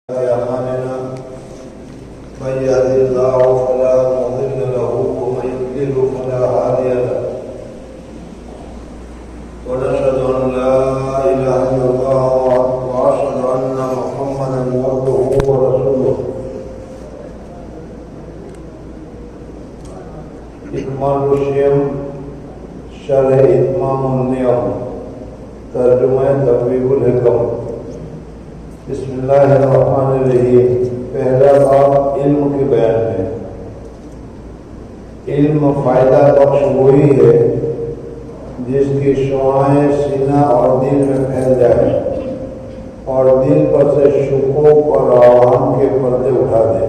أعمالنا من يهد الله فلا مضل له ومن يضلل فلا هادي له ونشهد أن لا إله إلا الله وأشهد أن محمدا عبده ورسوله. إكمال الشيم شرح إتمام النعم ترجمہ تبویب الحکم. بسم اللہ الرحمن الرحیم. پہلا باب علم کے بیان ہے. علم فائدہ بخش وہی ہے جس کی شعاعیں سینہ اور دل میں پھیل جائے اور دل پر سے شکوک اور اوہام کے پردے اٹھا دے.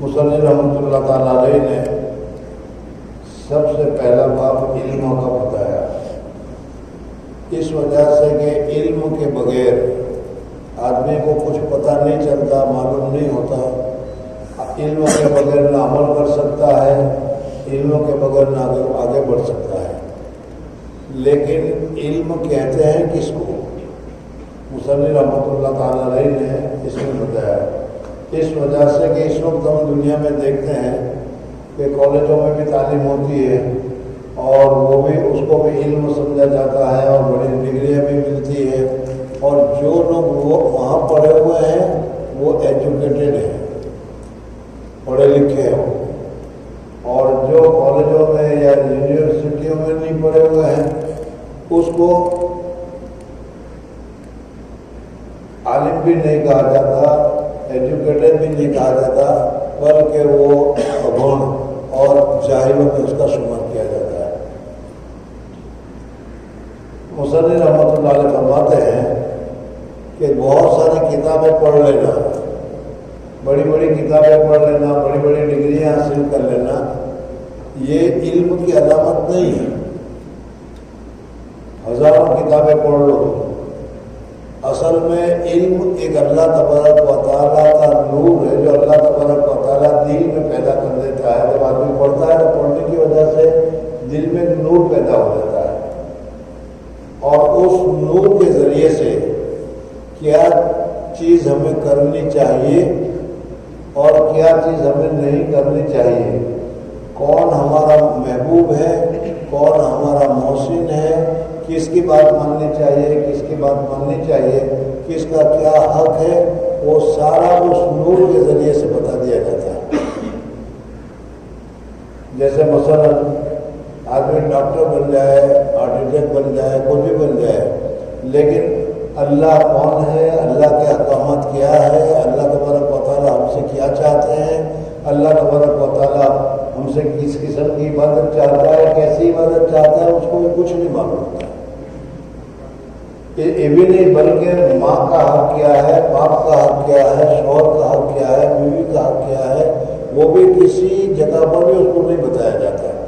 مصنف رحمۃ اللہ تعالیٰ علیہ نے سب سے پہلا باب علم کا بتایا، اس وجہ سے کہ علم کے بغیر آدمی کو کچھ پتہ نہیں چلتا، معلوم نہیں ہوتا. علم کے بغیر نہ عمل کر سکتا ہے، علم کے بغیر نہ آگے بڑھ سکتا ہے. لیکن علم کہتے ہیں کس کو؟ مصنف رحمۃ اللہ تعالیٰ علیہ نے اس میں بتایا. اس وجہ سے کہ اس وقت ہم دنیا میں دیکھتے ہیں کہ کالجوں میں بھی تعلیم ہوتی ہے اور وہ بھی اس کو بھی علم سمجھا جاتا ہے اور بڑی ڈگریاں بھی ملتی ہیں، اور جو لوگ وہ وہاں پڑھے ہوئے ہیں وہ ایجوکیٹڈ ہیں، پڑھے لکھے ہوں، اور جو کالجوں میں یا یونیورسٹیوں میں نہیں پڑھے ہوئے ہیں اس کو عالم بھی نہیں کہا جاتا، ایجوکیٹڈ بھی نہیں کہا جاتا، بلکہ وہ ابھن اور جاہلوں میں اس کا شمار کیا جاتا ہے. مصنف رحمۃ اللہ علیہ فرماتے ہیں کہ بہت ساری کتابیں پڑھ لینا، بڑی بڑی کتابیں پڑھ لینا، بڑی بڑی ڈگریاں حاصل کر لینا، یہ علم کی علامت نہیں ہے. ہزاروں کتابیں پڑھ لو، اصل میں علم ایک اللہ تبارک و تعالیٰ کا نور ہے جو اللہ تبارک و تعالیٰ دل میں پیدا کر دیتا ہے. جب آدمی پڑھتا ہے تو پڑھنے کی وجہ سے دل میں نور پیدا ہو جاتا ہے، اور اس نور کے ذریعے سے کیا چیز ہمیں کرنی چاہیے اور کیا چیز ہمیں نہیں کرنی چاہیے، کون ہمارا محبوب ہے، کون ہمارا محسن ہے، کس کی بات ماننی چاہیے، کس کی بات ماننی چاہیے، کس کا کیا حق ہے، وہ سارا اس نور کے ذریعے سے بتا دیا جاتا ہے. جیسے مثلا آدمی ڈاکٹر بن جائے، آرکیٹیکٹ بن جائے، کچھ بھی بن جائے، لیکن اللہ کون ہے، اللہ کے احکامات کیا ہے، اللہ تبارک و تعالیٰ ہم سے کیا چاہتے ہیں، اللہ تبارک و تعالیٰ ہم سے کس قسم کی عبادت چاہتا ہے، کیسی عبادت چاہتا ہے، اس کو بھی کچھ نہیں معلوم ہوتا. یہ بھی نہیں بلکہ ماں کا حق کیا ہے، باپ کا حق کیا ہے، شوہر کا حق کیا ہے، بیوی کا حق کیا ہے، وہ بھی کسی جگہ پر بھی اس کو نہیں بتایا جاتا ہے.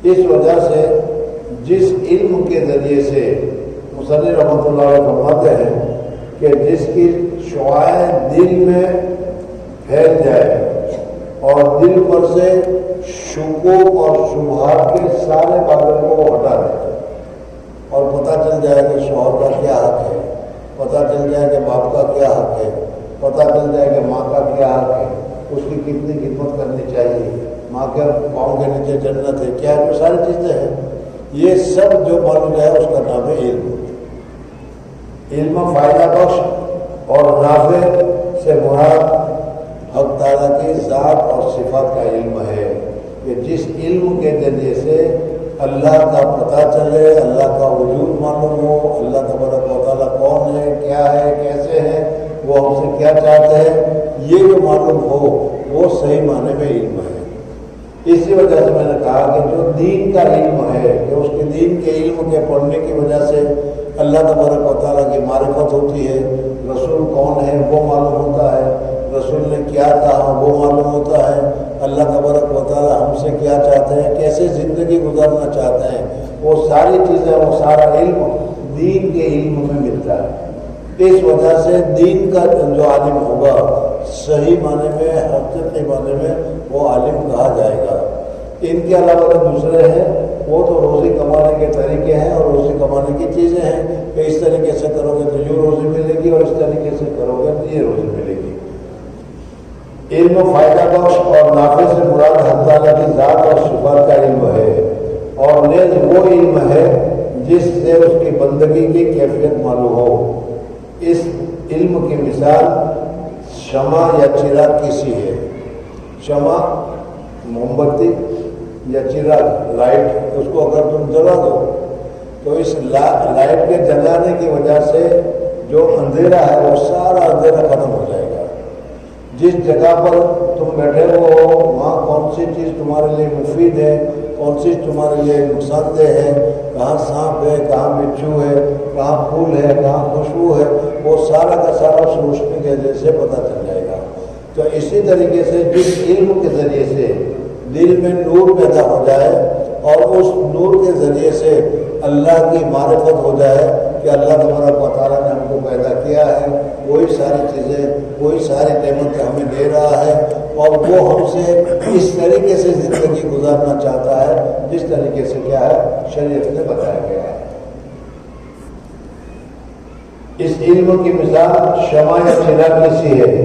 اس وجہ سے جس علم کے ذریعے سے مصنف رحمۃ اللہ علیہ فرماتے ہیں کہ جس کی شعاعیں دل میں پھیل جائے اور دل پر سے شکوک اور شبہات کے سارے بادل کو ہٹا دے، اور پتہ چل جائے کہ شوہر کا کیا حق ہے، پتہ چل جائے کہ باپ کا کیا حق ہے، پتہ چل جائے کہ ماں کا کیا حق ہے، اس کی کتنی خدمت کرنی چاہیے، ماں کے پاؤں کے نیچے جنت ہے، کیا جو ساری چیزیں ہیں، یہ سب جو معلوم جائے اس کا نام ہے علم. علم فائدہ بخش اور نافع سے مراد حق تعالیٰ کی ذات اور صفات کا علم ہے کہ جس علم کے ذریعے سے اللہ کا پتہ چلے، اللہ کا وجود معلوم ہو، اللہ تبارک و تعالیٰ کون ہے، کیا ہے، کیسے ہے، وہ ہم سے کیا چاہتے ہیں، یہ جو معلوم ہو وہ صحیح معنی میں علم ہے. اسی وجہ سے میں نے کہا کہ جو دین کا علم ہے کہ اس کے دین کے علم کے پڑھنے کی وجہ سے اللہ تبارک و تعالیٰ کی معرفت ہوتی ہے، رسول کون ہے وہ معلوم ہوتا ہے، رسول نے کیا کہا وہ معلوم ہوتا ہے، اللہ تبارک و تعالیٰ ہم سے کیا چاہتے ہیں، کیسے زندگی گزارنا چاہتے ہیں، وہ ساری چیزیں، وہ سارا علم دین کے علم میں ملتا ہے. اس وجہ سے دین کا جو عالم ہوگا صحیح معنی میں، حقیقی معنی میں وہ عالم کہا جائے گا. ان کے علاوہ دوسرے ہیں وہ تو روزی کمانے کے طریقے ہیں اور روزی کمانے کی چیزیں ہیں کہ اس طریقے سے کرو گے تو یوں روزی ملے گی اور اس طریقے سے کرو گے تو یہ روزی ملے گی۔ علم فائدہ بخش اور نافع سے مراد حق تعالیٰ کی ذات اور صفات کا علم ہے، اور نیز وہ علم ہے جس سے اس کی بندگی کی کیفیت معلوم ہو۔ اس علم کی مثال شمع یا چراغ کی سی ہے۔ شمع موم بتی یا چراغ لائٹ، اس کو اگر تم جلا دو تو اس لائٹ کے جلانے کی وجہ سے جو اندھیرا ہے وہ سارا اندھیرا ختم ہو جائے گا۔ جس جگہ پر تم بیٹھے ہو وہاں کون سی چیز تمہارے لیے مفید ہے، کون سی تمہارے لیے نقصان دہ ہے، کہاں سانپ ہے، کہاں بچھو ہے، کہاں پھول ہے، کہاں خوشبو ہے، وہ سارا کا سارا اس روشنی کے ذریعے سے پتہ چل جائے گا۔ تو اسی طریقے سے جس علم کے ذریعے سے دل میں نور پیدا ہو جائے اور اس نور کے ذریعے سے اللہ کی معرفت ہو جائے کہ اللہ تبارک و تعالیٰ نے ہم کو پیدا کیا ہے، وہی ساری چیزیں، وہی ساری نعمتیں ہمیں دے رہا ہے، اور وہ ہم سے اس طریقے سے زندگی گزارنا چاہتا ہے جس طریقے سے کیا ہے شریعت نے بتایا گیا ہے۔ اس علم کی مثال شمع یا چراغ کی سی ہے۔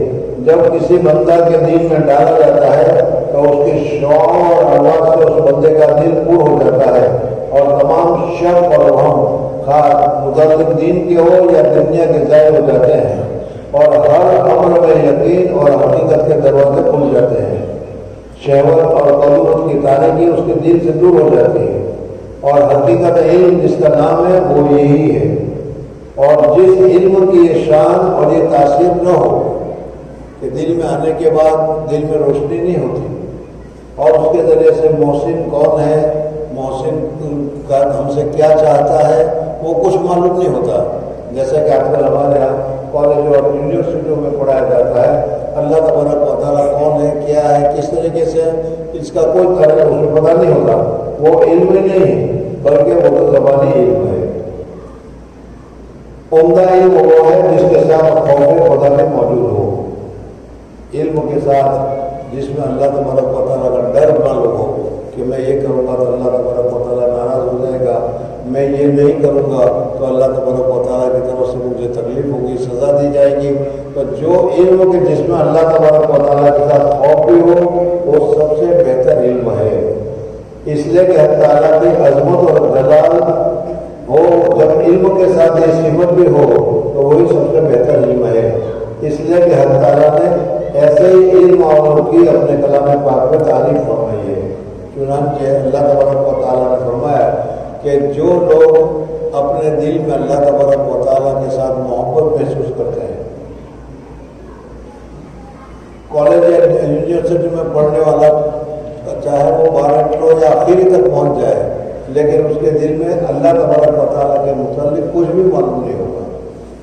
جب کسی بندہ کے دل میں ڈالا جاتا ہے تو اس کی شعاع اور آواز سے اس بندے کا دل پور ہو جاتا ہے، اور تمام شک اور وہم خواہ متعلق دین کے ہو یا دنیا کے ظاہر ہو جاتے ہیں، اور ہر امر میں یقین اور حقیقت کے دروازے کھل جاتے ہیں۔ شہوت اور قدرت کی تاریکی اس کے دل سے دور ہو جاتی ہے، اور حقیقت علم جس کا نام ہے وہ یہی ہے۔ اور جس علم کی یہ شان اور یہ تاثیر نہ ہو کہ دل میں آنے کے بعد دل میں روشنی نہیں ہوتی، اور اس کے ذریعے سے محسن کون ہے، محسن کا ہم سے کیا چاہتا ہے، وہ کچھ معلوم نہیں ہوتا۔ جیسا کہ آج کل ہمارے یہاں کالج اور یونیورسٹیوں میں پڑھایا جاتا ہے اللہ تبارک و تعالیٰ کون ہے، کیا ہے، کس طریقے سے، اس کا کوئی طرح اسے پتہ نہیں ہوتا۔ وہ علم ہی نہیں ہے بلکہ وہ تو زبانی علم ہے۔ عمدہ علم وہ ہے جس کے ساتھ خوف خدا بھی موجود ہو۔ علم کے ساتھ جس میں اللہ تبارک و تعالیٰ کا ڈر معلوم ہو کہ میں یہ کروں گا تو اللہ تبارک و تعالیٰ ناراض ہو جائے گا، میں یہ نہیں کروں گا تو اللہ تبارک و تعالیٰ کی طرف سے مجھے تکلیف ہوگی، سزا دی جائے گی۔ تو جو علم کے جس میں اللہ تبارک و تعالیٰ کے ساتھ خوف بھی ہو وہ سب سے بہتر علم ہے، اس لیے کہ حق تعالیٰ کی عظمت اور جلال ہو جب علم کے ساتھ یہ صفت بھی ہو تو وہی سب سے بہتر علم ہے۔ اس لیے کہ حق تعالیٰ نے ایسے ہی علم اور ان کی اپنے کلام پاک میں تعریف فرمائی ہے۔ چنانچہ اللہ تبارک و تعالیٰ نے فرمایا کہ جو لوگ اپنے دل میں اللہ تبارک و تعالیٰ کے ساتھ محبت محسوس کرتے ہیں، کالج یا یونیورسٹی میں پڑھنے والا چاہے وہ 12 کلو یا آخری تک پہنچ جائے لیکن اس کے دل میں اللہ تبارک و تعالیٰ کے متعلق کچھ بھی معلوم نہیں ہوگا،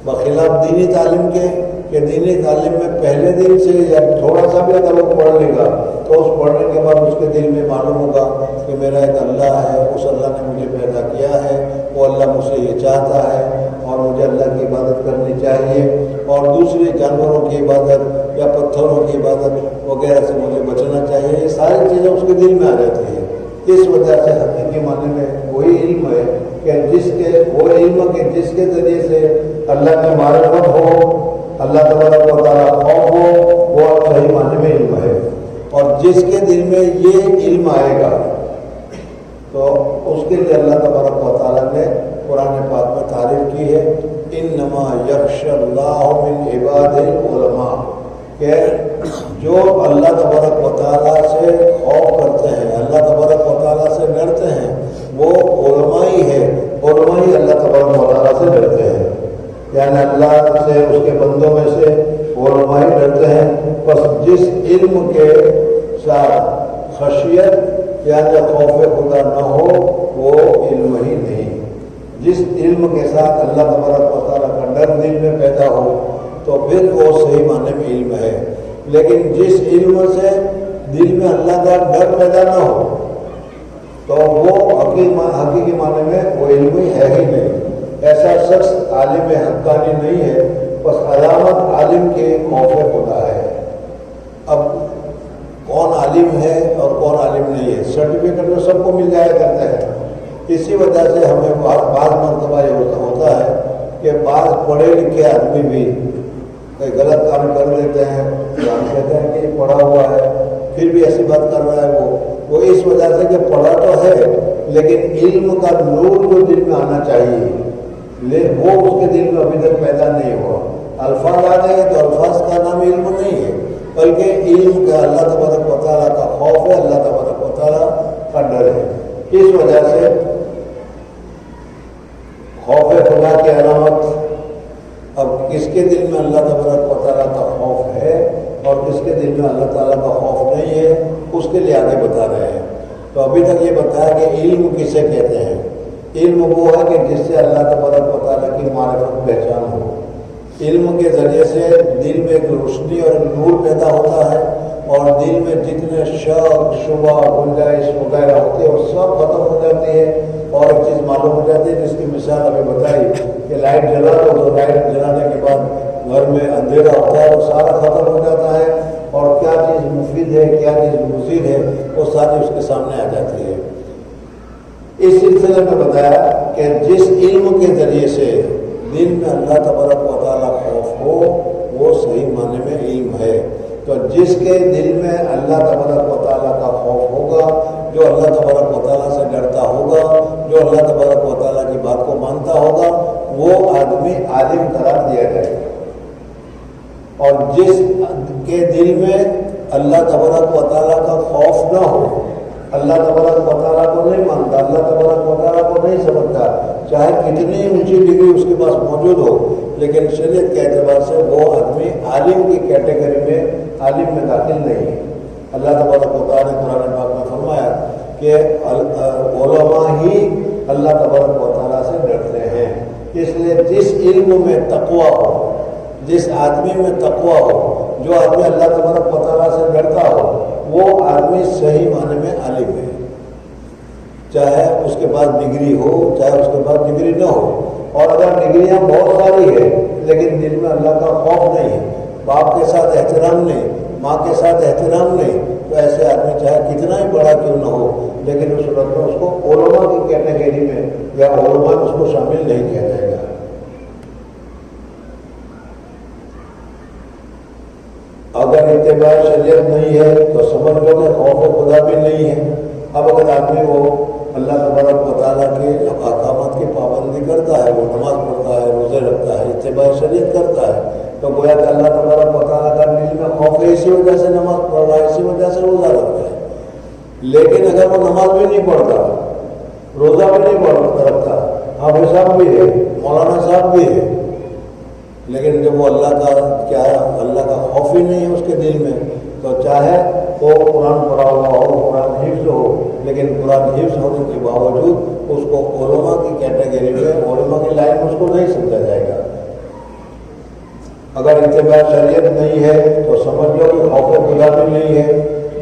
بخلاف دینی تعلیم کے کہ دینی تعلیم میں پہلے دن سے یا تھوڑا سا بھی اگر وہ پڑھ لے گا تو اس پڑھنے کے بعد اس کے دل میں معلوم ہوگا کہ میرا ایک اللہ ہے، اس اللہ نے مجھے پیدا کیا ہے، وہ اللہ مجھ سے یہ چاہتا ہے اور مجھے اللہ کی عبادت کرنی چاہیے، اور دوسرے جانوروں کی عبادت یا پتھروں کی عبادت وغیرہ سے مجھے بچنا چاہیے۔ یہ ساری چیزیں اس کے دل میں آ جاتی ہیں۔ اس وجہ سے حقیقی معنی میں وہی علم ہے کہ وہ علم کے جس کے ذریعے سے اللہ کی معرفت ہو، اللہ تبارک و تعالیٰ خوف ہو، وہ صحیح معنی میں علم ہے۔ اور جس کے دل میں یہ علم آئے گا تو اس کے لیے اللہ تبارک و تعالیٰ نے قرآن پاک میں تعریف کی ہے، انما یخشی اللہ من عبادہ العلماء، کہ جو اللہ تبارک و تعالیٰ سے خوف کرتے ہیں، اللہ تبارک و تعالیٰ سے ڈرتے ہیں، وہ علماء ہی ہے، علماء ہی اللہ تبارک و تعالیٰ سے ڈرتے ہیں، یعنی اللہ سے اس کے بندوں میں سے علماء ہی ڈرتے ہیں۔ بس جس علم کے ساتھ خشیت یعنی خوف خدا نہ ہو وہ علم ہی نہیں۔ جس علم کے ساتھ اللہ تبارک و تعالیٰ کا ڈر دل میں پیدا ہو تو پھر وہ صحیح معنی میں علم ہے، لیکن جس علم سے دل میں اللہ کا ڈر پیدا نہ ہو تو وہ حقیقی معنی میں وہ علم ہی ہے ہی نہیں۔ ایسا شخص عالم حقانی نہیں ہے، بس علامت عالم کے خوف خدا ہے۔ اب کون عالم ہے اور کون عالم نہیں ہے، سرٹیفکیٹ میں سب کو مل جایا کرتا ہے، اسی وجہ سے ہمیں بعض مرتبہ یہ ہوتا ہے کہ بعض پڑھے لکھے آدمی بھی کوئی غلط کام کر لیتے ہیں، ہم کہتے ہیں کہ پڑھا ہوا ہے پھر بھی ایسی بات کر رہا ہے وہ اس وجہ سے کہ پڑھا تو ہے لیکن علم کا نور جو دل میں آنا چاہیے وہ اس کے دل میں ابھی تک پیدا نہیں ہوا۔ الفاظ آ گئے تو الفاظ کا نام علم نہیں ہے، بلکہ علم کا اللہ تبارک و تعالیٰ کا خوف ہے، اللہ تبارک و تعالیٰ کا ڈر ہے۔ اس وجہ سے خوف خدا کی علامت، اب کس کے دل میں اللہ تبارک و تعالیٰ کا خوف ہے اور کس کے دل میں اللہ تعالیٰ کا خوف نہیں ہے، اس کے لیے آگے بتا رہے ہیں۔ تو ابھی تک یہ بتایا کہ علم کسے کہتے ہیں۔ علم وہ ہے کہ جس سے اللہ تبارک و تعالیٰ کی معرفت پہچان ہو۔ علم کے ذریعے سے دل میں ایک روشنی اور نور پیدا ہوتا ہے اور دل میں جتنے شک شبہ گنجائش وغیرہ ہوتی ہے وہ سب ختم ہو جاتی ہے اور ایک چیز معلوم ہو جاتی ہے جس کی مثال ابھی بتائی کہ لائٹ جلا دو تو لائٹ جلانے کے بعد گھر میں اندھیرا ہوتا ہے وہ سارا ختم ہو جاتا ہے اور کیا چیز مفید ہے کیا چیز مضر ہے وہ ساری اس کے سامنے آ جاتی ہے۔ اس سلسلے میں بتایا کہ جس علم کے ذریعے سے دل میں اللہ تبارک و تعالیٰ خوف ہو وہ صحیح معنی میں علم ہے۔ تو جس کے دل میں اللہ تبارک و تعالیٰ کا خوف ہوگا، جو اللہ تبارک و تعالیٰ سے ڈرتا ہوگا، جو اللہ تبارک و تعالیٰ کی بات کو مانتا ہوگا، وہ آدمی عالم قرار دیا جائے گا۔ اور جس کے دل میں اللہ تبارک و تعالیٰ کا خوف نہ ہو، اللہ تبارک و تعالیٰ کو نہیں مانتا، اللہ تبارک و تعالیٰ کو نہیں سمجھتا، چاہے کتنی اونچی ڈگری اس کے پاس موجود ہو، لیکن شریعت کے اعتبار سے وہ آدمی عالم کی کیٹیگری میں عالم میں داخل نہیں ہے۔ اللہ تبارک و تعالیٰ نے قرآن پاک میں فرمایا کہ علماء ہی اللہ تبارک و تعالیٰ سے ڈرتے ہیں۔ اس لیے جس علم میں تقویٰ ہو، جس آدمی میں تقویٰ ہو، جو آدمی اللہ تبارک و تعالیٰ سے ڈرتا ہو، وہ آدمی صحیح معنی میں عالم ہے، چاہے اس کے پاس ڈگری ہو چاہے اس کے پاس ڈگری نہ ہو۔ اور اگر ڈگریاں بہت ساری ہیں لیکن دل میں اللہ کا خوف نہیں ہے، باپ کے ساتھ احترام نہیں، ماں کے ساتھ احترام نہیں، تو ایسے آدمی چاہے کتنا ہی بڑا کیوں نہ ہو لیکن اس صورت میں اس کو علماء کی کیٹیگری میں یا علماء میں اس کو شامل نہیں کیا جائے گا۔ اگر اتباع شریعت نہیں ہے تو سمجھ لو کہ خوف خدا بھی نہیں ہے۔ اب اگر آدمی وہ اللہ تبارک و تعالیٰ کے احکامات کی پابندی کرتا ہے، وہ نماز پڑھتا ہے، روزے رکھتا ہے، اتباع شریعت کرتا ہے، تو گویا کہ اللہ تبارک و تعالیٰ کا دل میں خوف ہے، اسی وجہ سے نماز پڑھ رہا ہے، اسی وجہ سے روزہ رکھتا ہے۔ لیکن اگر وہ نماز بھی نہیں پڑھتا، روزہ بھی نہیں رکھتا، حافظ صاحب بھی ہے، مولانا صاحب بھی ہے، لیکن جب وہ اللہ کا کیا ہے اللہ کا خوف ہی نہیں ہے اس کے دل میں، تو چاہے وہ قرآن پڑھا ہوا ہو، قرآن حفظ ہو، لیکن قرآن حفظ ہونے کے باوجود اس کو علماء کی کیٹیگری میں علماء کی لائن میں اس کو نہیں سمجھا جائے گا۔ اگر اتباع شریعت نہیں ہے تو سمجھ لو کہ خوف خدا بھی نہیں ہے۔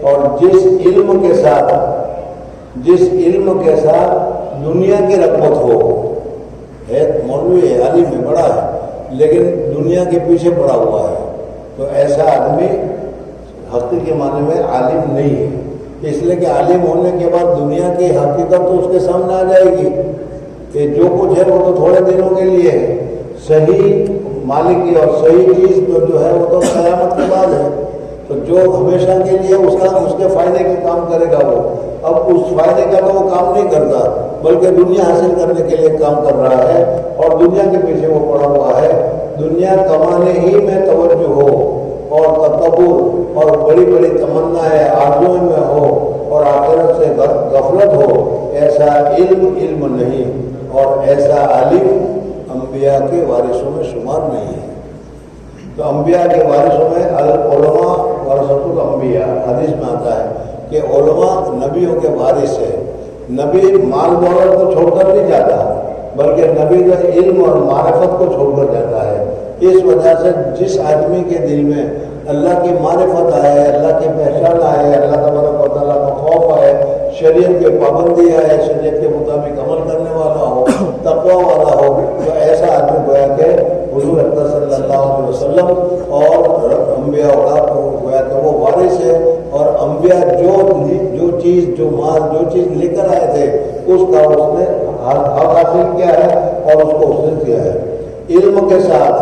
اور جس علم کے ساتھ دنیا کی رغبت ہو، ہے مولوی ہے، عالم ہے، بڑا ہے، لیکن دنیا کے پیچھے پڑا ہوا ہے، تو ایسا آدمی حقیقی معنی میں عالم نہیں ہے۔ اس لیے کہ عالم ہونے کے بعد دنیا کی حقیقت تو اس کے سامنے آ جائے گی کہ جو کچھ ہے وہ تو تھوڑے دنوں کے لیے ہے، صحیح مالک کی اور صحیح چیز جو ہے وہ تو قیامت کے بعد ہے، تو جو ہمیشہ کے لیے اس کے فائدے کے کام کرے گا وہ اب اس فائدے کا تو وہ کام نہیں کرتا، بلکہ دنیا حاصل کرنے کے لیے کام کر رہا ہے اور دنیا کے پیچھے وہ پڑا ہوا ہے۔ دنیا کمانے ہی میں توجہ ہو اور تکبر اور بڑی بڑی تمنائیں آرزوئیں میں ہو اور آخرت سے غفلت ہو، ایسا علم نہیں اور ایسا عالم انبیاء کے وارثوں میں شمار نہیں ہے۔ تو انبیاء کے وارثوں میں علماء ورثۃ الانبیاء حدیث میں آتا ہے کہ علماء نبیوں کے وارث ہیں۔ نبی مال دولت کو چھوڑ کر نہیں جاتا، بلکہ نبی کا علم اور معرفت کو چھوڑ کر جاتا ہے۔ اس وجہ سے جس آدمی کے دل میں اللہ کی معرفت آئے، اللہ کی پہچان آئے، اللہ تبارک و تعالیٰ کا خوف آئے، شریعت کی پابندی آئے، شریعت کے مطابق عمل کرنے والا ہو، تقویٰ والا ہو، تو ایسا آدمی گویا کہ حضور اکرم صلی اللہ علیہ وسلم اور انبیاء کا گویا کہ وہ وارث ہے، اور انبیاء جو چیز جو مال جو چیز لے کر آئے تھے اس کا اس نے حق حاصل کیا ہے اور اس کو اس نے دیا ہے۔ علم کے ساتھ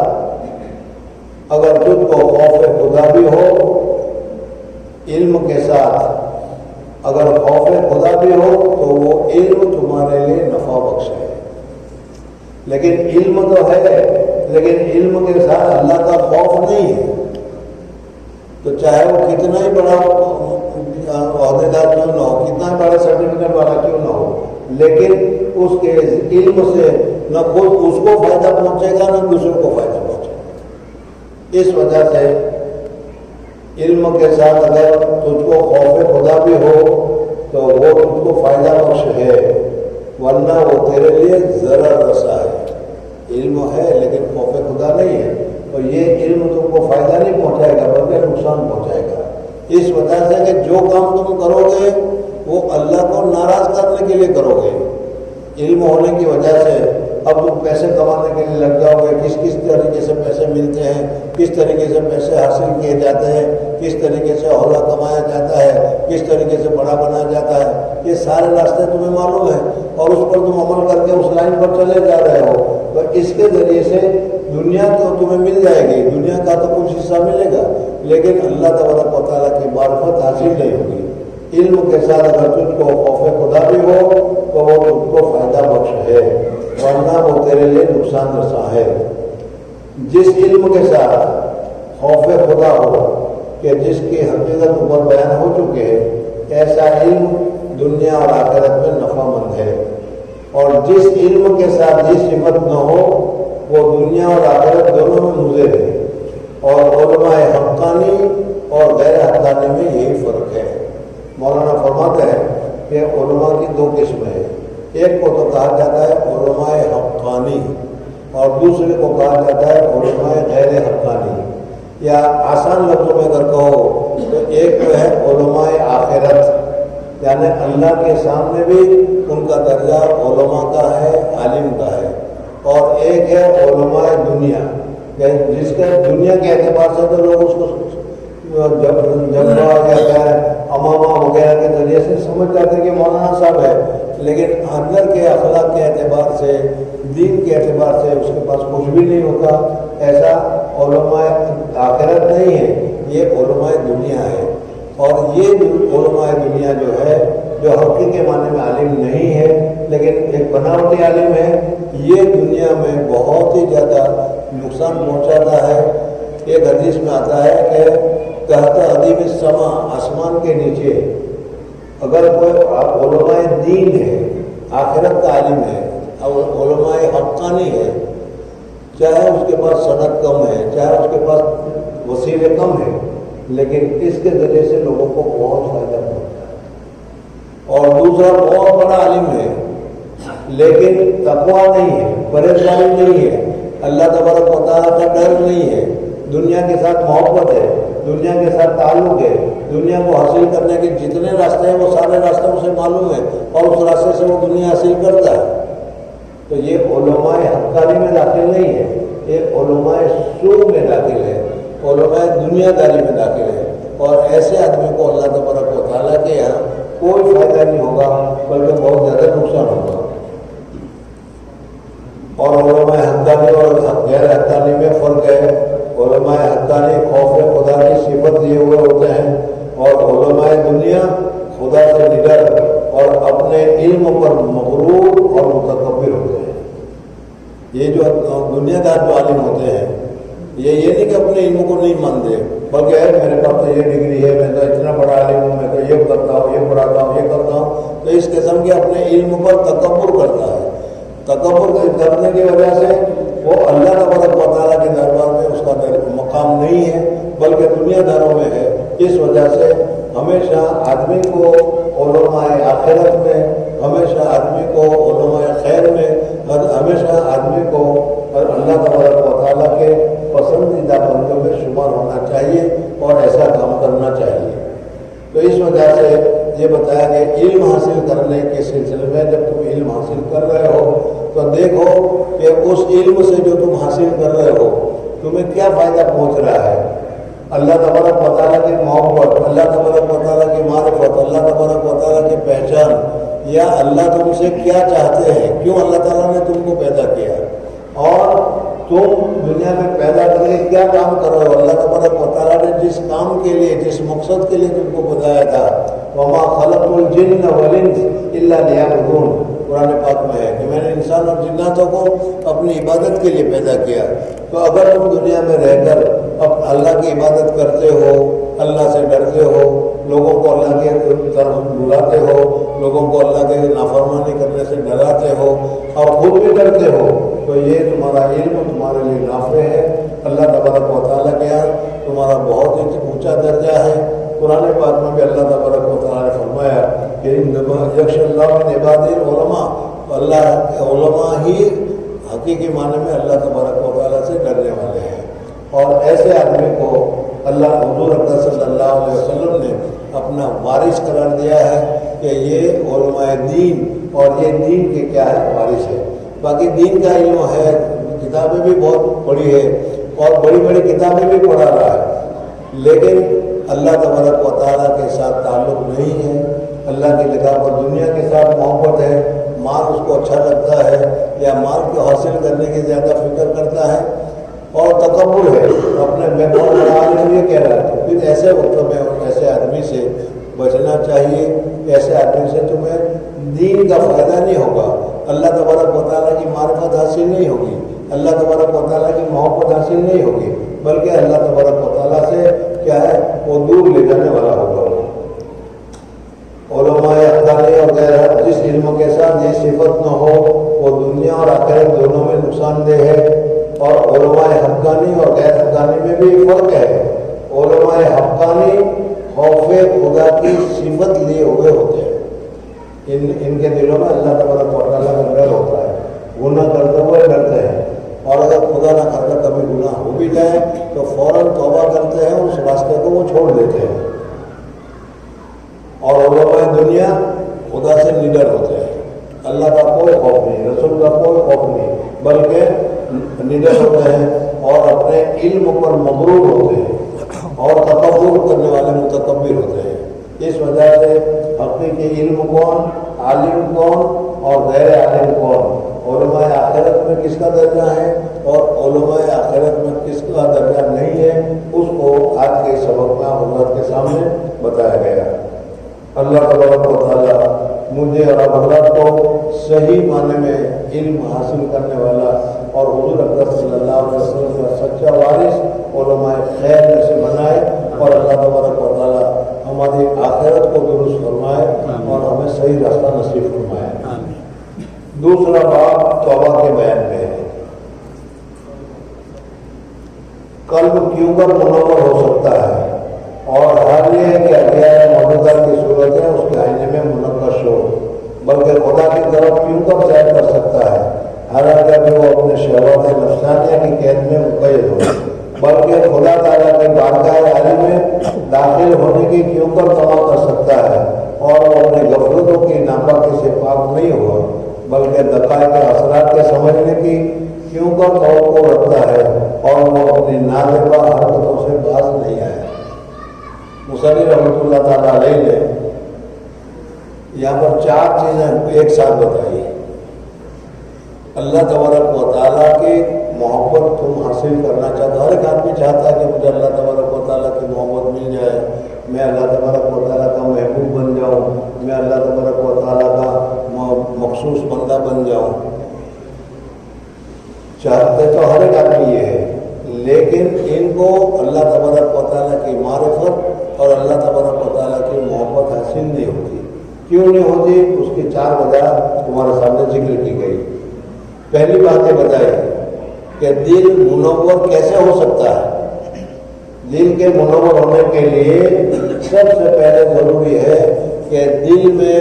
اگر تجھ کو خوف خدا بھی ہو، علم کے ساتھ اگر خوف خدا بھی ہو تو وہ علم تمہارے لیے نفع بخش ہے۔ لیکن علم تو ہے، لیکن علم کے ساتھ اللہ کا خوف نہیں ہے، تو چاہے وہ کتنا ہی بڑا عہدے دار کیوں نہ ہو، کتنا ہی بڑا سرٹیفکیٹ والا کیوں نہ ہو، لیکن اس کے علم سے نہ خود اس کو فائدہ پہنچے گا نہ دوسروں کو فائدہ پہنچے گا۔ اس وجہ سے علم کے ساتھ اگر تجھ کو خوف خدا بھی ہو تو وہ تجھ کو فائدہ بخش ہے، ورنہ وہ تیرے لیے ضرر رسا ہے۔ علم ہے لیکن خوف خدا نہیں ہے، تو یہ علم تم کو فائدہ نہیں پہنچائے گا بلکہ نقصان پہنچائے گا۔ اس وجہ سے کہ جو کام تم کرو گے وہ اللہ کو ناراض کرنے کے لیے کرو گے۔ علم ہونے کی وجہ سے اب تم پیسے کمانے کے لیے لگ جاؤ گے، کس طریقے سے پیسے ملتے ہیں، کس طریقے سے پیسے حاصل کیے جاتے ہیں، کس طریقے سے عہدہ کمایا جاتا ہے، کس طریقے سے بڑا بنایا جاتا ہے، یہ سارے راستے تمہیں معلوم ہیں اور اس پر تم عمل کر کے اس لائن پر چلے جا رہے ہو، تو اس کے ذریعے سے دنیا تو تمہیں مل جائے گی، دنیا کا تو کچھ حصہ ملے گا، لیکن اللہ تبارک و تعالیٰ کی معرفت حاصل نہیں ہوگی۔ علم کے ساتھ اگر تجھ کو خوف خدا بھی ہو تو وہ تجھ کو فائدہ بخش ہے، ورنہ وہ تیرے لیے نقصان رسا ہے۔ جس علم کے ساتھ خوف خدا ہو کہ جس کی حقیقت اوپر بیان ہو چکے ہے، ایسا علم دنیا اور آخرت میں نفع مند ہے، اور جس علم کے ساتھ یہ صفت نہ ہو وہ دنیا اور آخرت دونوں میں مضر ہے۔ اور علماء حقانی اور غیر حقانی میں یہی فرق ہے۔ مولانا فرماتے ہیں کہ علماء کی دو قسمیں ہیں، ایک کو تو کہا جاتا ہے علماء حقانی اور دوسرے کو کہا جاتا ہے علماء غیر حقانی، یا آسان لفظوں میں اگر کہو تو ایک جو ہے علماء آخرت، یعنی اللہ کے سامنے بھی ان کا درجہ علماء کا ہے، عالم کا ہے، اور ایک ہے علماء دنیا، جس کے دنیا کے اعتبار سے تو لوگ اس کو جمعہ یا کیا ہے امامہ وغیرہ کے ذریعے سے سمجھ جاتے ہیں کہ مولانا صاحب ہے، لیکن اندر کے اخلاق کے اعتبار سے، دین کے اعتبار سے اس کے پاس کچھ بھی نہیں ہوتا۔ ایسا علماء آخرت نہیں ہے، یہ علماء دنیا ہے، اور یہ علماء دنیا جو ہے جو حقیقی معنی میں عالم نہیں ہے لیکن ایک بناوٹی عالم ہے، یہ دنیا میں بہت ہی زیادہ نقصان پہنچاتا ہے۔ ایک حدیث میں آتا ہے کہ تحت ادیم السما، آسمان کے نیچے اگر کوئی علماء دین ہے، آخرت کا عالم ہے اور علماء حقانی ہے، چاہے اس کے پاس سند کم ہے، چاہے اس کے پاس وسیلے کم ہے، لیکن اس کے ذریعے سے لوگوں کو بہت فائدہ پہنچتا ہے۔ اور دوسرا بہت بڑا عالم ہے لیکن تقویٰ نہیں ہے، پریشانی نہیں ہے، اللہ تبارک و تعالیٰ کا ڈر نہیں ہے، دنیا کے ساتھ محبت ہے، دنیا کے ساتھ تعلق ہے، دنیا کو حاصل کرنے کے جتنے راستے ہیں وہ سارے راستے اسے معلوم ہے اور اس راستے سے وہ دنیا حاصل کرتا ہے، تو یہ علماء حقانی میں داخل نہیں ہے، یہ علماء سوء میں داخل ہے، علماء دنیا داری میں داخل ہے، اور ایسے آدمی کو اللہ تبارک و تعالیٰ کے یہاں کوئی فائدہ نہیں ہوگا بلکہ بہت زیادہ نقصان ہوگا۔ اور علماء حقانی اور غیر حقانی میں فرق ہے۔ علماء حقانی خوف خدا کی صفت لیے ہوئے ہوتے ہیں، اور علماء دنیا خدا سے نڈر اور اپنے علم پر مغرور اور متکبر ہوتے ہیں۔ یہ جو دنیا دار جو عالم ہوتے ہیں یہ نہیں کہ اپنے علم کو نہیں مانتے، بلکہ ہے میرے پاس تو یہ ڈگری ہے، میں تو اتنا بڑا عالم ہوں، میں تو یہ کرتا ہوں، یہ پڑھاتا ہوں، یہ کرتا ہوں، تو اس قسم کے اپنے علم پر تکبر کرتا ہے۔ تکبر کرنے کی وجہ سے وہ اللہ تبارک و تعالیٰ کے دربار میں اس کا مقام نہیں ہے بلکہ دنیا داروں میں ہے۔ اس وجہ سے ہمیشہ آدمی کو علماء آخرت میں، ہمیشہ آدمی کو علماء خیر میں، ہمیشہ آدمی کو اللہ تبارک و تعالیٰ کے پسندیدہ بندوں میں شمار ہونا چاہیے اور ایسا کام کرنا چاہیے۔ تو اس وجہ سے یہ بتایا کہ علم حاصل کرنے کے سلسلے میں جب تم علم حاصل کر رہے ہو تو دیکھو کہ اس علم سے جو تم حاصل کر رہے ہو تمہیں کیا فائدہ پہنچ رہا ہے۔ اللہ تبارک و تعالیٰ کی محبت، اللہ تبارک و تعالیٰ کی معرفت، اللہ تبارک و تعالیٰ کی پہچان، یا اللہ تم سے کیا چاہتے ہیں، کیوں اللہ تعالیٰ نے تم کو پیدا کیا، اور تم دنیا میں پیدا کر کے کیا کام کرو۔ اللہ تبارک و تعالیٰ نے جس کام کے لیے، جس مقصد کے لیے تم کو بتایا تھا، وما خلقت الجن والانس الا لیعبدون، قرآن پاک میں ہے کہ میں نے انسان اور جناتوں کو اپنی عبادت کے لیے پیدا کیا۔ تو اگر تم دنیا میں رہ کر اب اللہ کی عبادت کرتے ہو، اللہ سے ڈرتے ہو، لوگوں کو اللہ کی طرف بلاتے ہو، لوگوں کو اللہ کے نافرمانی کرنے سے ڈراتے ہو اور خود بھی ڈرتے ہو، تو یہ تمہارا علم تمہارے لیے نافع ہے۔ اللہ تبارک و تعالیٰ کے یہاں تمہارا بہت ہی اونچا درجہ ہے۔ قرآن پاک میں بھی اللہ تبارک و تعالیٰ نے فرمایا کہ یکش اللہ من عبادہ العلماء، اللہ کے علماء ہی حقیقی معنی میں اللہ تبارک و تعالیٰ سے ڈرنے والے ہیں۔ اور ایسے آدمی کو اللہ حضور اکرم صلی اللہ علیہ وسلم نے اپنا وارث قرار دیا ہے کہ یہ علماء دین، اور یہ دین کے کیا ہے، وارث ہے۔ باقی دین کا علم ہے، کتابیں بھی بہت پڑھی ہے اور بڑی بڑی کتابیں بھی پڑھا رہا ہے، لیکن اللہ تبارک و تعالیٰ کے ساتھ تعلق نہیں ہے، اللہ کی لگا پر دنیا کے ساتھ محبت ہے، مال اس کو اچھا لگتا ہے یا مال کو حاصل کرنے کی زیادہ فکر کرتا ہے، اور تکبر ہے، اپنے میں بہت بڑا عالم یہ کہہ رہا ہے۔ تو پھر ایسے وقت میں ایسے آدمی سے بچنا چاہیے، ایسے آدمی سے تمہیں دین کا فائدہ نہیں ہوگا، اللہ تبارک و تعالیٰ کی معرفت حاصل نہیں ہوگی، اللہ تبارک و تعالیٰ کی محبت حاصل نہیں ہوگی، بلکہ اللہ تبارک و تعالیٰ سے کیا ہے، وہ دور لے جانے والا ہوگا۔ علماء حقانی اور غیر، جس علم کے ساتھ یہ صفت نہ ہو وہ دنیا اور آخرت دونوں میں نقصان دہ ہے۔ اور علماء حقانی اور غیر حقانی میں بھی فرق ہے۔ علماء حقانی خوف خدا کی صفت لیے ہوئے ہوتے ہیں، ان کے دلوں میں اللہ تبارک و تعالیٰ کا ڈر ہوتا ہے، گناہ کرتے ہوئے ڈرتے ہیں، اور اگر خدا نہ کرتا کبھی گناہ ہو بھی جائے تو فوراً توبہ کرتے ہیں، اس راستے کو وہ چھوڑ دیتے ہیں۔ اور علماء دنیا خدا سے نڈر ہوتے ہیں، اللہ کا کوئی خوف نہیں، رسول کا کوئی خوف نہیں، بلکہ نڈر ہوتے ہیں اور اپنے علم پر مغرور ہوتے ہیں، اور تکبر کرنے والے متکبر ہوتے ہیں۔ اس وجہ سے حقیقی علم کون، عالم کون اور غیر عالم کون، علماء آخرت میں کس کا درجہ ہے اور علماء آخرت میں کس کا درجہ نہیں ہے، اس کو آج کے سبق میں حضرات کے سامنے بتایا گیا۔ اللہ تبارک و تعالیٰ مجھے اور آپ حضرات کو صحیح معنی میں علم حاصل کرنے والا اور حضور اکرم صلی اللہ علیہ وسلم کا سچا وارث علماء خیر میں سے بنائے، اور اللہ تبارک و تعالیٰ ہماری آخرت کو درست فرمائے اور ہمیں صحیح راستہ نصیب فرمائے۔ دوسرا باب توبہ کے بیان میں ہے۔ قلب کیوں کر منور ہو سکتا ہے، اور حال یہ ہے کہ اگیار موجودہ کی صورتیں اس کے آئینے میں منقش ہو، بلکہ خدا کی طرف کیوں کر سیر کر سکتا ہے، حالانکہ بھی وہ اپنے شہوات نفسانیہ کی قید میں مقید ہو، بلکہ خدا تعالیٰ کی بارگاہ عالی میں داخل ہونے کی کیوں کر تما کر سکتا ہے، اور وہ اپنے غفلتوں کی ناپاکی سے پاک نہیں ہوا، بلکہ دقائق کے اثرات کے سمجھنے کی کیوں کر توقع رکھتا ہے، اور وہ اپنی نالبہ حرکتوں سے باز نہیں آیا۔ مصنف رحمۃ اللہ تعالیٰ علیہ نے یہاں پر چار چیزیں ایک ساتھ بتائی۔ اللہ تبارک و تعالیٰ کی محبت تم حاصل کرنا چاہتا، ہر ایک آدمی چاہتا ہے کہ مجھے اللہ تبارک و تعالیٰ کی محبت مل جائے، میں اللہ تبارک و تعالیٰ کا محبوب بن جاؤں، میں اللہ تبارک و تعالیٰ کا مخصوص بندہ بن جاؤں، چاہتے تو ہر ایک آدمی یہ ہے، لیکن ان کو اللہ تبارک و تعالیٰ کی معرفت اور اللہ تبارک و تعالیٰ کی محبت حاصل نہیں ہوتی۔ کیوں نہیں ہوتی؟ اس کی چار وجہ تمہارے سامنے ذکر کی گئی۔ پہلی بات یہ بتائی کہ دل منور کیسے ہو سکتا ہے۔ دل کے منور ہونے کے لیے سب سے پہلے ضروری ہے کہ دل میں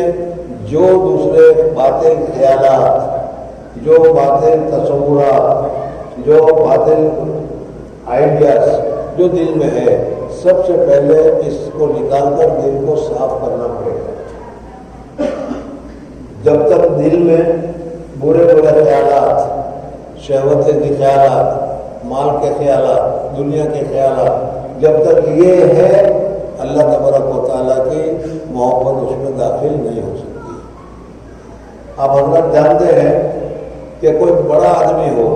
جو دوسرے باطل خیالات، جو باطل تصورات، جو باطل آئیڈیاز جو دل میں ہے، سب سے پہلے اس کو نکال کر دل کو صاف کرنا پڑے گا۔ جب تک دل میں برے برے خیالات، شہوت کے خیالات، مال کے خیالات، دنیا کے خیالات، جب تک یہ ہے اللہ تبارک و تعالیٰ کی محبت اس میں داخل نہیں ہو سکتی۔ آپ حضرت جانتے ہیں کہ کوئی بڑا آدمی ہو،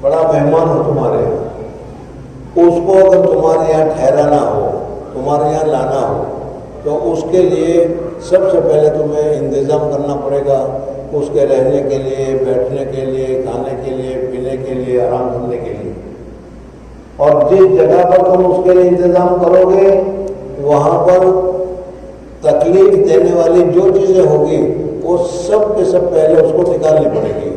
بڑا مہمان ہو تمہارے یہاں، اس کو اگر تمہارے یہاں ٹھہرانا ہو، تمہارے یہاں لانا ہو، تو اس کے لیے سب سے پہلے تمہیں انتظام کرنا پڑے گا، اس کے رہنے کے لیے، بیٹھنے کے لیے، کھانے کے لیے، پینے کے لیے، آرام کرنے کے لیے۔ اور جس جگہ پر تم اس کے لیے انتظام کرو گے وہاں پر تکلیف دینے والی جو چیزیں ہوگی وہ سب کے سب پہلے اس کو نکالنی پڑے گی۔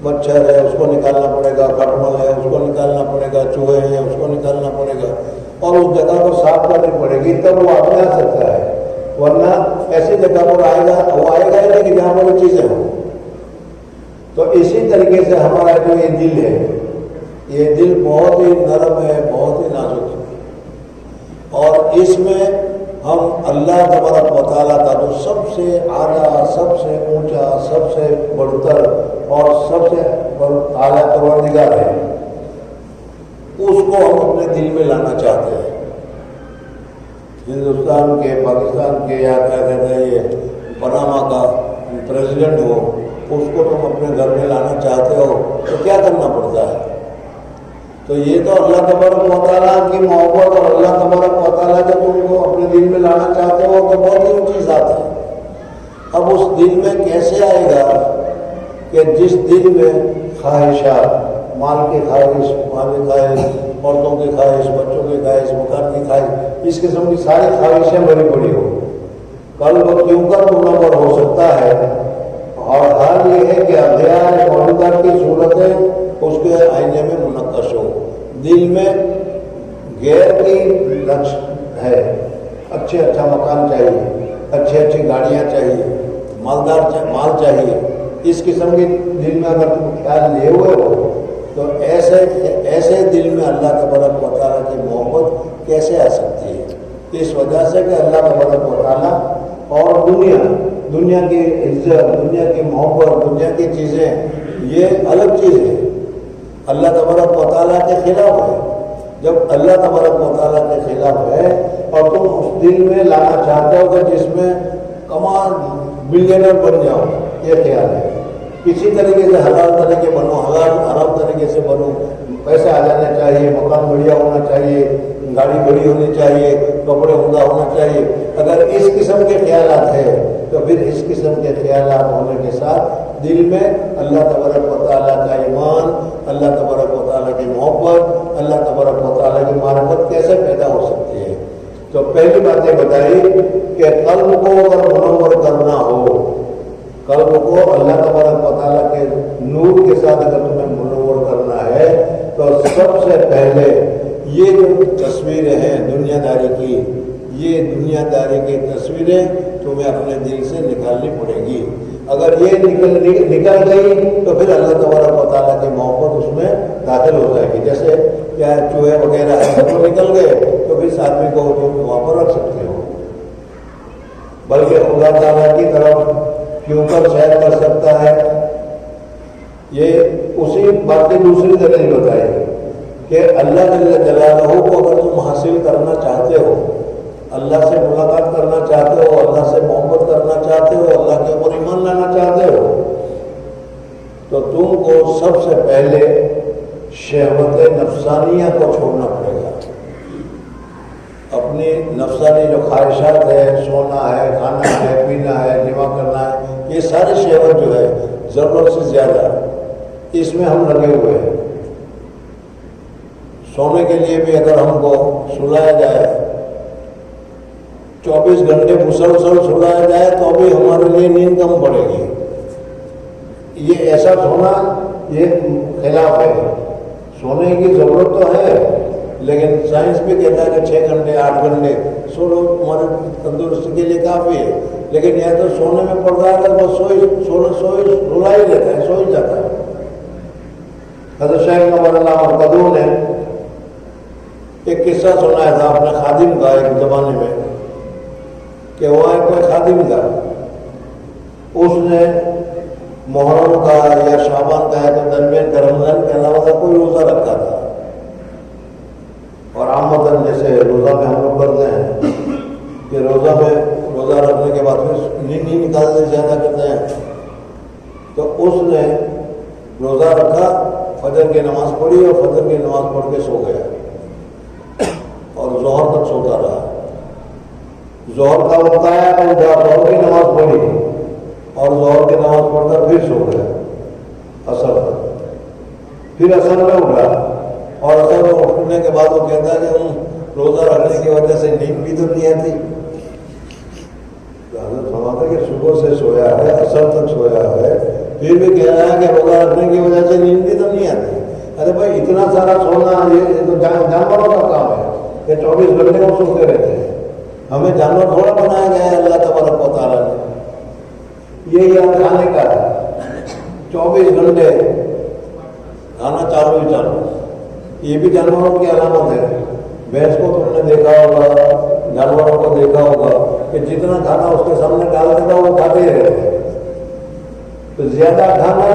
مچھر ہے اس کو نکالنا پڑے گا، کٹمل ہے اس کو نکالنا پڑے گا، چوہے ہیں اس کو نکالنا پڑے گا، اور اس جگہ کو صاف کرنی پڑے گی، تب وہ آگے آ سکتا ہے، ورنہ ایسی جگہ پر آئے گا وہ آئے گا ہی نہیں کہ جہاں پر چیزیں ہوں۔ تو اسی طریقے سے ہمارا جو یہ دل ہے، یہ دل بہت ہی نرم ہے، بہت ہی نازک ہے، اور اس میں ہم اللہ تبارک و تعالیٰ کا جو سب سے اعلیٰ، سب سے اونچا، سب سے بڑھتر اور سب سے اعلیٰ پروردگار ہے، اس کو ہم اپنے دل میں لانا چاہتے ہیں۔ ہندوستان کے، پاکستان کے، یا کیا کہتے ہیں یہ پاناما کا پریزیڈنٹ ہو، اس کو تم اپنے گھر میں لانا چاہتے ہو تو کیا کرنا پڑتا ہے؟ تو یہ تو اللہ تبارک و تعالیٰ کی محبت اور اللہ تبارک و تعالیٰ کے تم کو اپنے دل میں لانا چاہتے ہو تو بہت ہی اونچی ذات ہے۔ اب اس دل میں کیسے آئے گا کہ جس دل میں خواہشات، مال کی خواہش، مال کی خواہش، عورتوں کی خواہش، بچوں کی خواہش، مکان کی خواہش، اس قسم کی ساری خواہشیں بڑی بڑی ہو، کل وہ کیوں کر منور ہو سکتا ہے، اور حال یہ ہے کہ اندھیار موجودات کی صورتیں اس کے آئینے میں منقش ہو۔ دل میں غیر کی لکش ہے، اچھا مکان چاہیے، اچھی گاڑیاں چاہیے، مال چاہیے، اس قسم کے دل میں اگر تم خیال لیے ہوئے ہو تو ایسے دل میں اللہ تبارک و تعالیٰ کی محبت کیسے آ سکتی ہے؟ اس وجہ سے کہ اللہ تبارک و تعالیٰ اور دنیا کی عزت، دنیا کی محبت، دنیا کی چیزیں یہ الگ چیز ہے، اللہ تبارک و تعالیٰ کے خلاف ہے۔ جب اللہ تبارک و تعالیٰ کے خلاف ہے اور تم اس دل میں لانا چاہتے ہو کہ جس میں کمال بلینئر بن جاؤ، یہ خیال ہے، کسی طریقے سے حلال طریقے بنو، حرام طریقے سے بنو، پیسے آ جانا چاہیے، مکان بڑھیا ہونا چاہیے، گاڑی بڑی ہونی چاہیے، کپڑے عمدہ ہونا چاہیے، اگر اس قسم کے خیالات ہیں تو پھر اس قسم کے خیالات ہونے کے ساتھ دل میں اللہ تبارک و تعالیٰ کا ایمان، اللہ تبارک و تعالیٰ کی محبت، اللہ تبارک و تعالیٰ کی معرفت کیسے پیدا ہو سکتی ہے؟ تو پہلی بات یہ بتائی کہ قلب کو اگر منور کرنا ہو، قلب کو اللہ تبارک و تعالیٰ کے نور کے ساتھ اگر تمہیں منور کرنا ہے تو سب سے پہلے یہ جو تصویریں ہیں دنیا داری کی، یہ دنیا داری کی تصویریں تمہیں اپنے دل سے نکالنی پڑے گی۔ اگر یہ نکل گئی تو پھر اللہ تبارک و تعالیٰ کی محبت اس میں داخل ہو جائے گی۔ جیسے کیا چوہے وغیرہ ہیں وہ نکل گئے تو پھر اس آدمی کو تم وہاں پر رکھ سکتے ہو، بلکہ خدا تعالیٰ کی طرف کیوں کر سیر کر سکتا ہے۔ یہ اسی بات کی دوسری دلیل بتائی کہ اللہ جل جلالہ کو اگر تم حاصل کرنا چاہتے ہو، اللہ سے ملاقات کرنا چاہتے ہو، اللہ سے محبت کرنا چاہتے ہو، اللہ کے اوپر ایمان لانا چاہتے ہو، تو تم کو سب سے پہلے شہوت نفسانیہ کو چھوڑنا پڑے گا۔ اپنی نفسانی جو خواہشات ہے، سونا ہے، کھانا ہے، پینا ہے، جمع کرنا ہے، یہ ساری شہوت جو ہے ضرورت سے زیادہ اس میں ہم لگے ہوئے ہیں۔ سونے کے لیے بھی اگر ہم کو سلایا جائے، 24 گھنٹے مسلسل سلایا جائے تو بھی ہمارے لیے نیند کم پڑے گی۔ یہ ایسا سونا یہ خلاف ہے، سونے کی ضرورت تو ہے لیکن سائنس بھی کہتا ہے کہ 6 گھنٹے 8 گھنٹے سو لو ہمارے تندرستی کے لیے کافی ہے، لیکن یہ تو سونے میں پڑ رہا ہے کہ وہ رلا ہی رہتا ہے، سو ہی جاتا ہے۔ حضرت شیخ نور اللہ مرقدو نے ایک قصہ سنایا تھا اپنے خادم کا ایک زمانے میں، کہ وہاں کوئی خادم تھا، اس نے محرم کا یا شعبان کا ہے تو درمیان کا رمضان کے علاوہ کا کوئی روزہ رکھا تھا، اور عامتاً جیسے روزہ میں ہم لوگ کرتے ہیں کہ روزہ میں روزہ رکھنے کے بعد پھر نیند نہیں نکالتے، زیادہ کرتے ہیں کی نماز پڑھی اور فجر کی نماز پڑھ کے سو گیا اور ظہر تک سوتا رہا. ظہر کا وقت آیا تو ظہر کی نماز پڑھی اور ظہر کی نماز پڑھ کر پھر سو گیا اثر تک. پھر اثر میں اٹھا اور اثر میں اٹھنے کے بعد وہ کہتا ہے کہ روزہ رکھنے کی وجہ سے نیند بھی تو نہیں آتی. حضرت فرماتا ہے کہ صبح سے سویا ہے, اثر تک سویا ہے, پھر بھی کہہ رہا ہے کہ روزہ رکھنے کی وجہ سے نیند بھی تو نہیں آتی. ارے بھائی اتنا سارا سونا یہ تو جانوروں کا کام ہے کہ 24 گھنٹے وہ سوتے رہتے ہیں. ہمیں جانور تھوڑا بنایا گیا ہے اللہ تبارک و تعالیٰ نے. یہ یاد کھانے کا ہے 24 گھنٹے کھانا چالو ہی چالو. یہ بھی جانوروں کی علامت ہے. بھینس کو تم نے دیکھا ہوگا, جانوروں کو دیکھا ہوگا کہ جتنا کھانا اس کے سامنے ڈال دیتا وہ کھاتے ہی رہتے ہیں. تو زیادہ کھانا,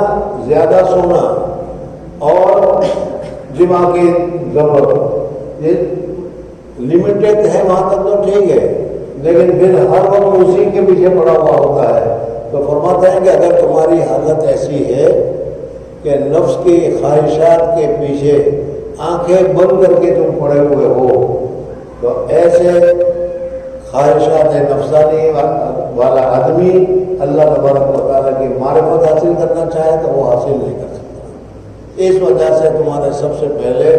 زیادہ سونا اور جمع کی ضرورت یہ لمیٹڈ ہے وہاں تک تو ٹھیک ہے, لیکن پھر ہر وقت اسی کے پیچھے پڑا ہوا ہوتا ہے. تو فرماتے ہیں کہ اگر تمہاری حالت ایسی ہے کہ نفس کی خواہشات کے پیچھے آنکھیں بند کر کے تم پڑے ہوئے ہو, تو ایسے خواہشات نفسانی والا آدمی اللہ تبارک و تعالیٰ کی معرفت حاصل کرنا چاہے تو وہ حاصل نہیں کر سکتا. اس وجہ سے تمہارے سب سے پہلے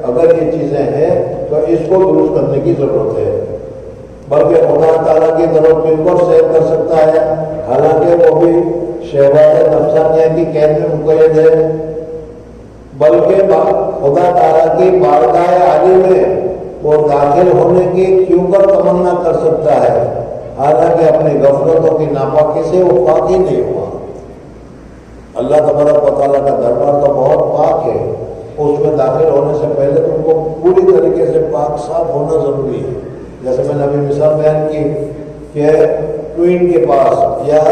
اگر یہ چیزیں ہیں تو اس کو درست کرنے کی ضرورت ہے. بلکہ خدا تعالیٰ کی طرف بالکل کو سیر کر سکتا ہے, حالانکہ وہ بھی شہوات نفسانیہ کی قید میں مقید ہے, بلکہ خدا تعالیٰ کی بارگاہ عالی میں وہ داخل ہونے کی کیوں کر تمنا کر سکتا ہے, حالانکہ اپنی غفلتوں کی ناپاکی سے وہ پاک ہی نہیں ہوا. اللہ تبارک و تعالیٰ کا دربار تو بہت پاک ہے, اس میں داخل ہونے سے پہلے تم کو پوری طریقے سے پاک صاف ہونا ضروری ہے. جیسے میں نے ابھی مثال بیان کی کہ کوئن کے پاس یا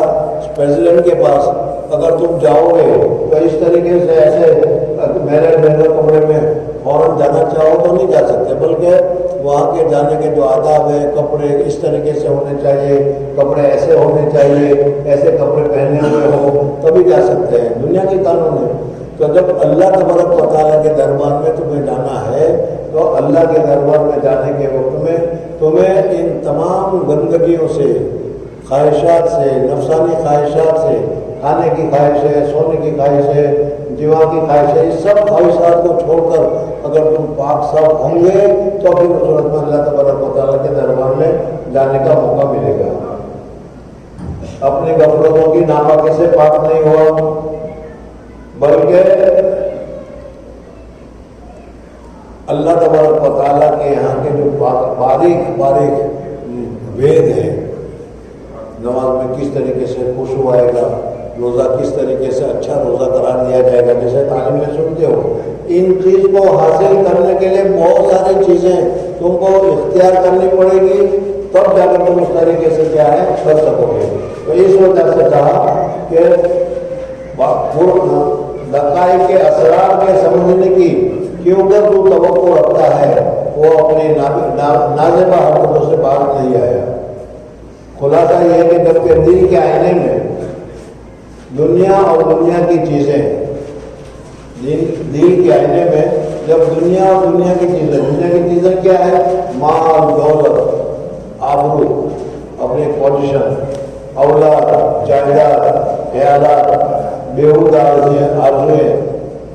پریزیڈنٹ کے پاس اگر تم جاؤ گے تو اس طریقے سے ایسے میرے کمرے میں فوراً جانا چاہو تو نہیں جا سکتے, بلکہ وہاں کے جانے کے جو آداب ہیں, کپڑے اس طریقے سے ہونے چاہیے, کپڑے ایسے ہونے چاہیے, ایسے کپڑے پہنے ہوئے ہو تبھی جا سکتے ہیں. دنیا کے قانون ہے. تو جب اللہ تبارک و تعالیٰ کے دربار میں تمہیں جانا ہے تو اللہ کے دربار میں جانے کے وقت میں تمہیں ان تمام گندگیوں سے, خواہشات سے, نفسانی خواہشات سے, کھانے کی خواہش ہے, سونے کی خواہش ہے, جمع کی خواہش ہے, اس سب خواہشات کو چھوڑ کر اگر تم پاک صاف ہوں گے تو پھر اس صورت میں اللہ تبارک و تعالیٰ کے دربار میں جانے کا موقع ملے گا. اپنی غفلتوں کی ناپاکی سے پاک نہیں ہوا, بلکہ اللہ تبارک و تعالیٰ کے یہاں کے جو باریک وید ہیں, نماز میں کس طریقے سے خشوع آئے گا, روزہ کس طریقے سے اچھا روزہ قرار دیا جائے گا, جیسے تعلیم میں سنتے ہو, ان چیز کو حاصل کرنے کے لیے بہت ساری چیزیں تم کو اختیار کرنی پڑے گی, تب جا کر تم اس طریقے سے کیا ہے کر سکو گے. تو اس وجہ سے کہا کہ دقائق کے اسرار کے سمجھنے کی کیونکہ تو توقع رکھتا ہے وہ اپنی نازیبہ حرکتوں سے باہر نہیں آیا. خلاصہ یہ ہے کہ جب کہ دل کے آئینے میں دنیا اور دنیا کی چیزیں, دل کے آئینے میں جب دنیا اور دنیا کی چیزیں کیا ہے, مال, دولت, آبرو, اپنی پوزیشن, اولاد, جائیداد, خیالات, بیہودہ آرزویں,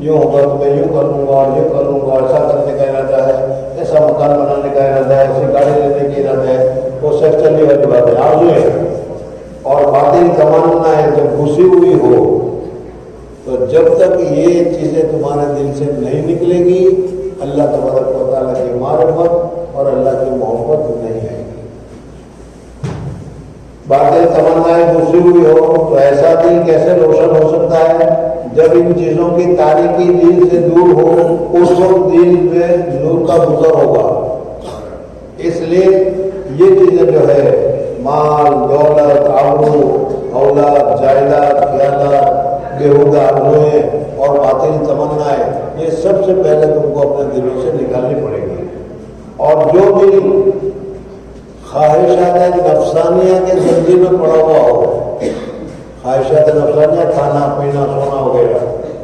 یوں ہوگا تو میں یوں کر لوں گا اور یہ کر لوں گا, ایسا کرنے کا ارادہ ہے, ایسا مکان بنانے کا ارادہ ہے, ایسی گاڑی لینے کی ارادہ ہے, وہ سیکچولی والی بات ہے, آرزویں. اور باطل تمنا ہے جب گھسی ہوئی ہو, تو جب تک یہ چیزیں تمہارے دل سے نہیں نکلے گی اللہ تبارک و تعالیٰ کی معرفت اور اللہ کی محبت نہیں آئے گی. باطل تمنائیں گھسی ہوئی ہو تو ایسا دل کیسے روشن ہو سکتا ہے جب ان چیزوں کی تاریکی دل سے دور ہو, اس وقت دل میں نور کا گزر ہوگا. اس لیے یہ چیزیں جو ہے مال, دولت, آبرو, اولاد, جائیداد, خیالات, بیہودہ آرزوئیں اور باطل تمنائیں, یہ سب سے پہلے تم کو اپنے دلوں سے نکالنی پڑے گی. اور جو دل خواہشات نفسانیہ کے زنجیر میں پڑا ہوا ہو, خواہشات نفسانیہ, کھانا پینا سونا وغیرہ,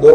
2